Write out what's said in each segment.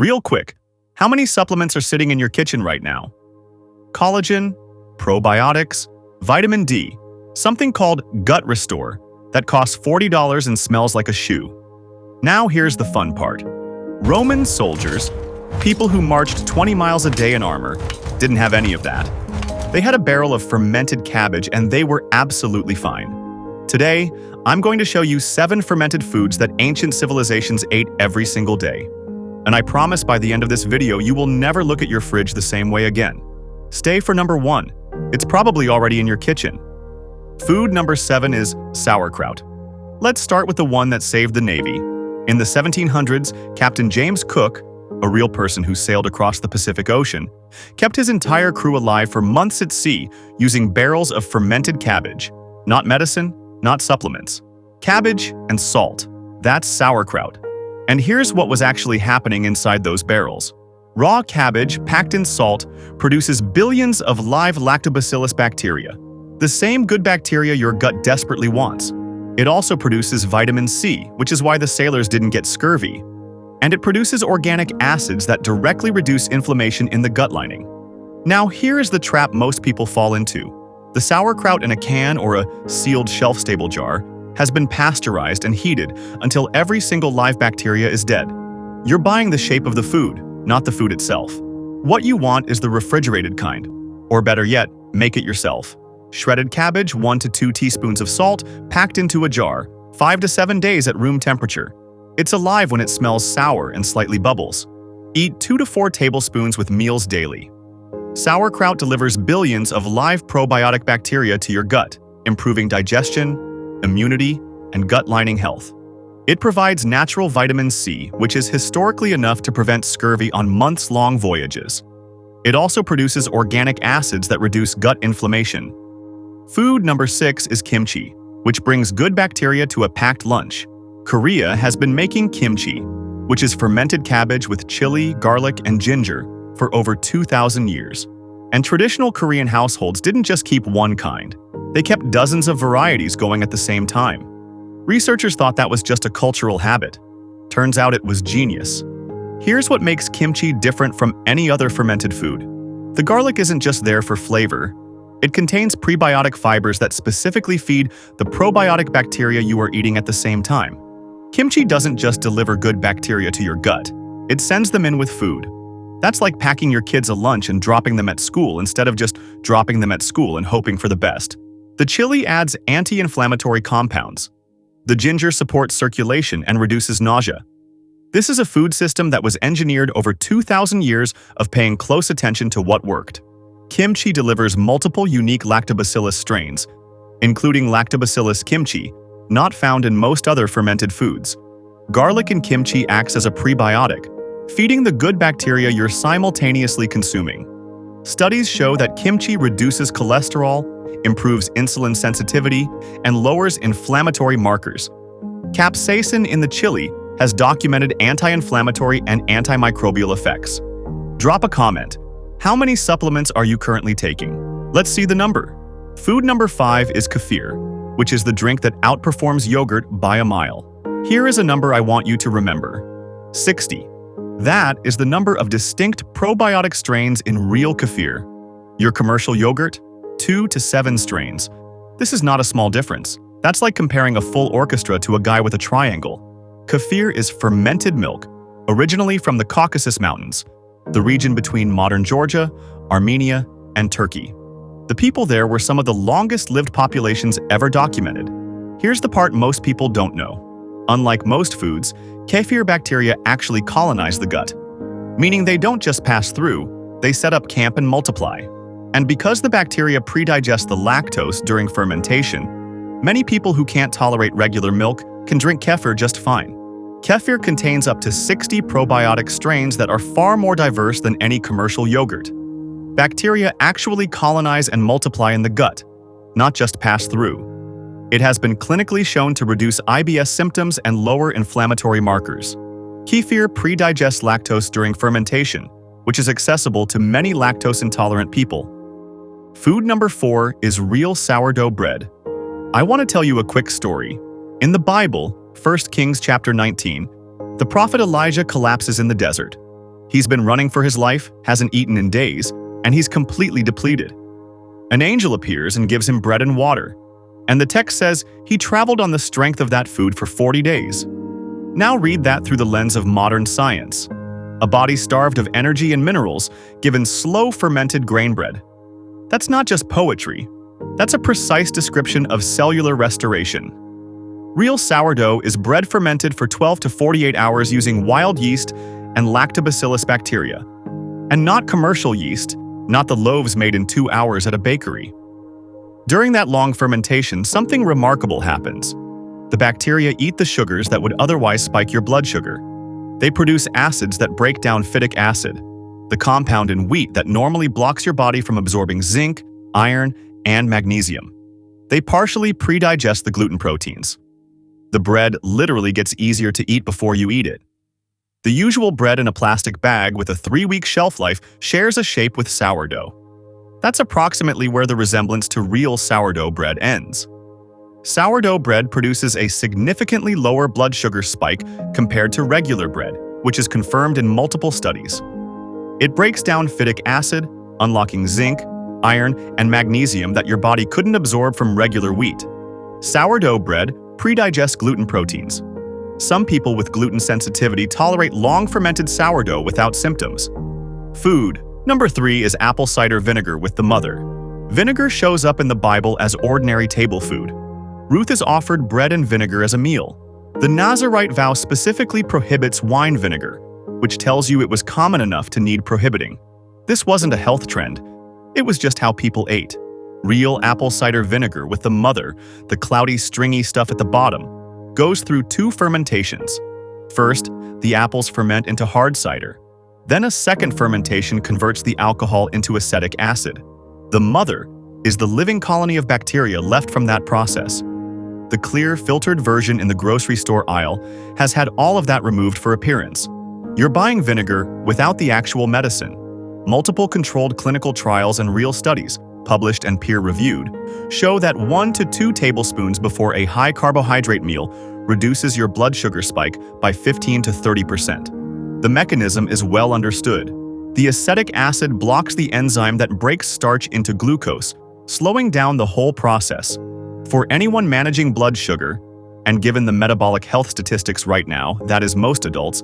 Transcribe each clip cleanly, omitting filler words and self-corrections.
Real quick, how many supplements are sitting in your kitchen right now? Collagen, probiotics, vitamin D, something called Gut Restore that costs $40 and smells like a shoe. Now here's the fun part. Roman soldiers, people who marched 20 miles a day in armor, didn't have any of that. They had a barrel of fermented cabbage and they were absolutely fine. Today, I'm going to show you 7 fermented foods that ancient civilizations ate every single day. And I promise by the end of this video, you will never look at your fridge the same way again. Stay for number 1. It's probably already in your kitchen. Food number 7 is sauerkraut. Let's start with the one that saved the Navy. In the 1700s, Captain James Cook, a real person who sailed across the Pacific Ocean, kept his entire crew alive for months at sea using barrels of fermented cabbage. Not medicine, not supplements. Cabbage and salt. That's sauerkraut. And here's what was actually happening inside those barrels. Raw cabbage packed in salt produces billions of live lactobacillus bacteria, the same good bacteria your gut desperately wants. It also produces vitamin C, which is why the sailors didn't get scurvy. And it produces organic acids that directly reduce inflammation in the gut lining. Now here is the trap most people fall into. The sauerkraut in a can or a sealed shelf-stable jar has been pasteurized and heated until every single live bacteria is dead. You're buying the shape of the food, not the food itself. What you want is the refrigerated kind. Or better yet, make it yourself. Shredded cabbage, 1 to 2 teaspoons of salt, packed into a jar, 5 to 7 days at room temperature. It's alive when it smells sour and slightly bubbles. Eat 2 to 4 tablespoons with meals daily. Sauerkraut delivers billions of live probiotic bacteria to your gut, improving digestion, immunity, and gut lining health. It provides natural vitamin C, which is historically enough to prevent scurvy on months-long voyages. It also produces organic acids that reduce gut inflammation. Food number 6 is kimchi, which brings good bacteria to a packed lunch. Korea has been making kimchi, which is fermented cabbage with chili, garlic, and ginger, for over 2,000 years. And traditional Korean households didn't just keep one kind. They kept dozens of varieties going at the same time. Researchers thought that was just a cultural habit. Turns out it was genius. Here's what makes kimchi different from any other fermented food. The garlic isn't just there for flavor. It contains prebiotic fibers that specifically feed the probiotic bacteria you are eating at the same time. Kimchi doesn't just deliver good bacteria to your gut. It sends them in with food. That's like packing your kids a lunch and dropping them at school instead of just dropping them at school and hoping for the best. The chili adds anti-inflammatory compounds. The ginger supports circulation and reduces nausea. This is a food system that was engineered over 2,000 years of paying close attention to what worked. Kimchi delivers multiple unique lactobacillus strains, including Lactobacillus kimchi, not found in most other fermented foods. Garlic in kimchi acts as a prebiotic, feeding the good bacteria you're simultaneously consuming. Studies show that kimchi reduces cholesterol, improves insulin sensitivity, and lowers inflammatory markers. Capsaicin in the chili has documented anti-inflammatory and antimicrobial effects. Drop a comment. How many supplements are you currently taking? Let's see the number. Food number 5 is kefir, which is the drink that outperforms yogurt by a mile. Here is a number I want you to remember. 60. That is the number of distinct probiotic strains in real kefir. Your commercial yogurt? 2 to 7 strains. This is not a small difference. That's like comparing a full orchestra to a guy with a triangle. Kefir is fermented milk, originally from the Caucasus Mountains, the region between modern Georgia, Armenia, and Turkey. The people there were some of the longest-lived populations ever documented. Here's the part most people don't know. Unlike most foods, kefir bacteria actually colonize the gut, meaning they don't just pass through, they set up camp and multiply. And because the bacteria predigest the lactose during fermentation, many people who can't tolerate regular milk can drink kefir just fine. Kefir contains up to 60 probiotic strains that are far more diverse than any commercial yogurt. Bacteria actually colonize and multiply in the gut, not just pass through. It has been clinically shown to reduce IBS symptoms and lower inflammatory markers. Kefir predigests lactose during fermentation, which is accessible to many lactose-intolerant people. Food number 4 is real sourdough bread. I want to tell you a quick story. In the Bible, 1 Kings chapter 19, the prophet Elijah collapses in the desert. He's been running for his life, hasn't eaten in days, and he's completely depleted. An angel appears and gives him bread and water, and the text says he traveled on the strength of that food for 40 days. Now read that through the lens of modern science. A body starved of energy and minerals, given slow fermented grain bread. That's not just poetry. That's a precise description of cellular restoration. Real sourdough is bread fermented for 12 to 48 hours using wild yeast and lactobacillus bacteria, and not commercial yeast, not the loaves made in 2 hours at a bakery. During that long fermentation, something remarkable happens. The bacteria eat the sugars that would otherwise spike your blood sugar. They produce acids that break down phytic acid, the compound in wheat that normally blocks your body from absorbing zinc, iron, and magnesium. They partially pre-digest the gluten proteins. The bread literally gets easier to eat before you eat it. The usual bread in a plastic bag with a 3-week shelf life shares a shape with sourdough. That's approximately where the resemblance to real sourdough bread ends. Sourdough bread produces a significantly lower blood sugar spike compared to regular bread, which is confirmed in multiple studies. It breaks down phytic acid, unlocking zinc, iron, and magnesium that your body couldn't absorb from regular wheat. Sourdough bread pre-digests gluten proteins. Some people with gluten sensitivity tolerate long-fermented sourdough without symptoms. Food. Number 3 is apple cider vinegar with the mother. Vinegar shows up in the Bible as ordinary table food. Ruth is offered bread and vinegar as a meal. The Nazirite vow specifically prohibits wine vinegar, which tells you it was common enough to need prohibiting. This wasn't a health trend. It was just how people ate. Real apple cider vinegar with the mother, the cloudy, stringy stuff at the bottom, goes through 2 fermentations. First, the apples ferment into hard cider. Then a second fermentation converts the alcohol into acetic acid. The mother is the living colony of bacteria left from that process. The clear, filtered version in the grocery store aisle has had all of that removed for appearance. You're buying vinegar without the actual medicine. Multiple controlled clinical trials and real studies, published and peer-reviewed, show that 1 to 2 tablespoons before a high-carbohydrate meal reduces your blood sugar spike by 15 to 30%. The mechanism is well understood. The acetic acid blocks the enzyme that breaks starch into glucose, slowing down the whole process. For anyone managing blood sugar, and given the metabolic health statistics right now, that is most adults,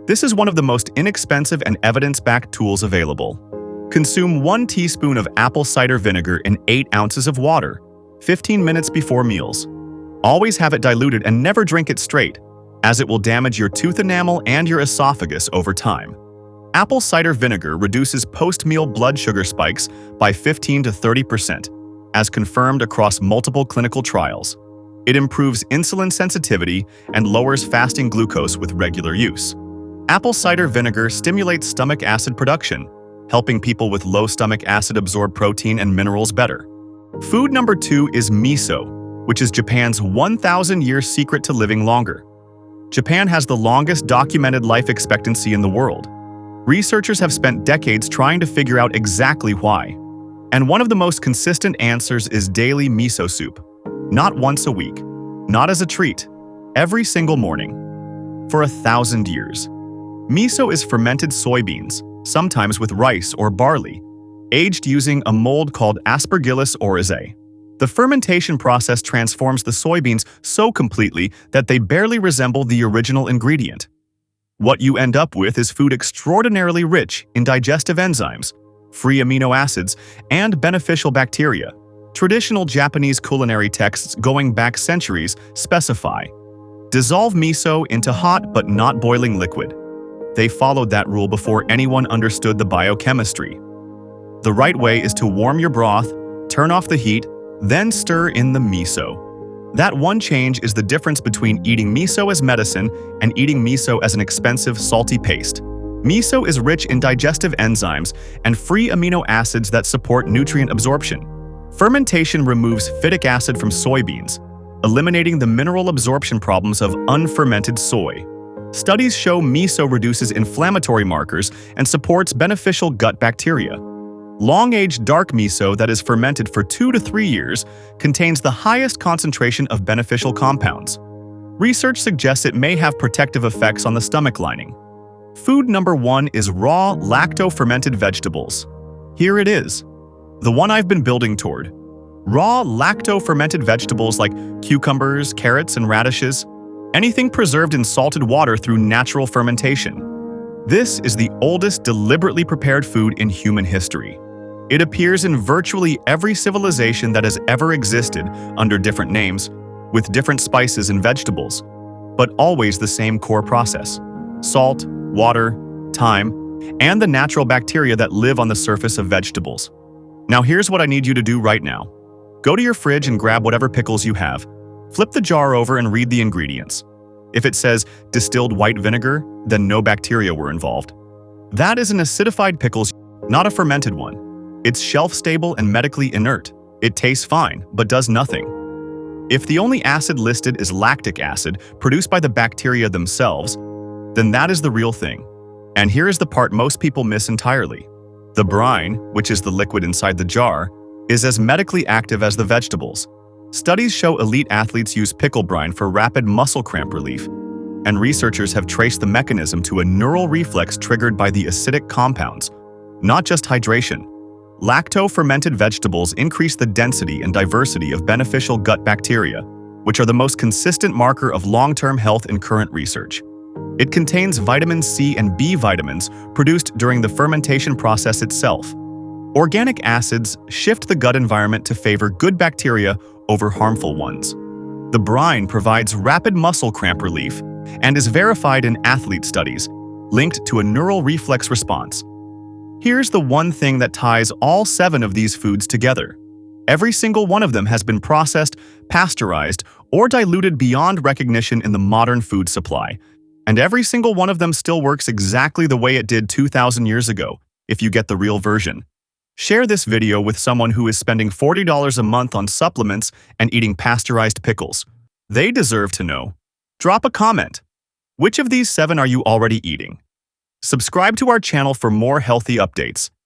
this is one of the most inexpensive and evidence-backed tools available. Consume 1 teaspoon of apple cider vinegar in 8 ounces of water, 15 minutes before meals. Always have it diluted and never drink it straight, as it will damage your tooth enamel and your esophagus over time. Apple cider vinegar reduces post-meal blood sugar spikes by 15 to 30%, as confirmed across multiple clinical trials. It improves insulin sensitivity and lowers fasting glucose with regular use. Apple cider vinegar stimulates stomach acid production, helping people with low stomach acid absorb protein and minerals better. Food number 2 is miso, which is Japan's 1,000-year secret to living longer. Japan has the longest documented life expectancy in the world. Researchers have spent decades trying to figure out exactly why. And one of the most consistent answers is daily miso soup. Not once a week, not as a treat, every single morning. For 1,000 years. Miso is fermented soybeans, sometimes with rice or barley, aged using a mold called Aspergillus oryzae. The fermentation process transforms the soybeans so completely that they barely resemble the original ingredient. What you end up with is food extraordinarily rich in digestive enzymes, free amino acids, and beneficial bacteria. Traditional Japanese culinary texts going back centuries specify: dissolve miso into hot but not boiling liquid. They followed that rule before anyone understood the biochemistry. The right way is to warm your broth, turn off the heat, then stir in the miso. That one change is the difference between eating miso as medicine and eating miso as an expensive, salty paste. Miso is rich in digestive enzymes and free amino acids that support nutrient absorption. Fermentation removes phytic acid from soybeans, eliminating the mineral absorption problems of unfermented soy. Studies show miso reduces inflammatory markers and supports beneficial gut bacteria. Long-aged dark miso that is fermented for 2 to 3 years contains the highest concentration of beneficial compounds. Research suggests it may have protective effects on the stomach lining. Food number 1 is raw, lacto-fermented vegetables. Here it is, the one I've been building toward. Raw, lacto-fermented vegetables like cucumbers, carrots, and radishes, anything preserved in salted water through natural fermentation. This is the oldest deliberately prepared food in human history. It appears in virtually every civilization that has ever existed under different names, with different spices and vegetables, but always the same core process: salt, water, thyme, and the natural bacteria that live on the surface of vegetables. Now here's what I need you to do right now. Go to your fridge and grab whatever pickles you have. Flip the jar over and read the ingredients. If it says distilled white vinegar, then no bacteria were involved. That is an acidified pickles, not a fermented one. It's shelf-stable and medically inert. It tastes fine, but does nothing. If the only acid listed is lactic acid, produced by the bacteria themselves, then that is the real thing. And here is the part most people miss entirely. The brine, which is the liquid inside the jar, is as medically active as the vegetables. Studies show elite athletes use pickle brine for rapid muscle cramp relief, and researchers have traced the mechanism to a neural reflex triggered by the acidic compounds, not just hydration. Lacto-fermented vegetables increase the density and diversity of beneficial gut bacteria, which are the most consistent marker of long-term health in current research. It contains vitamin C and B vitamins produced during the fermentation process itself. Organic acids shift the gut environment to favor good bacteria over harmful ones. The brine provides rapid muscle cramp relief and is verified in athlete studies, linked to a neural reflex response. Here's the one thing that ties all 7 of these foods together. Every single one of them has been processed, pasteurized, or diluted beyond recognition in the modern food supply. And every single one of them still works exactly the way it did 2,000 years ago, if you get the real version. Share this video with someone who is spending $40 a month on supplements and eating pasteurized pickles. They deserve to know. Drop a comment. Which of these 7 are you already eating? Subscribe to our channel for more healthy updates.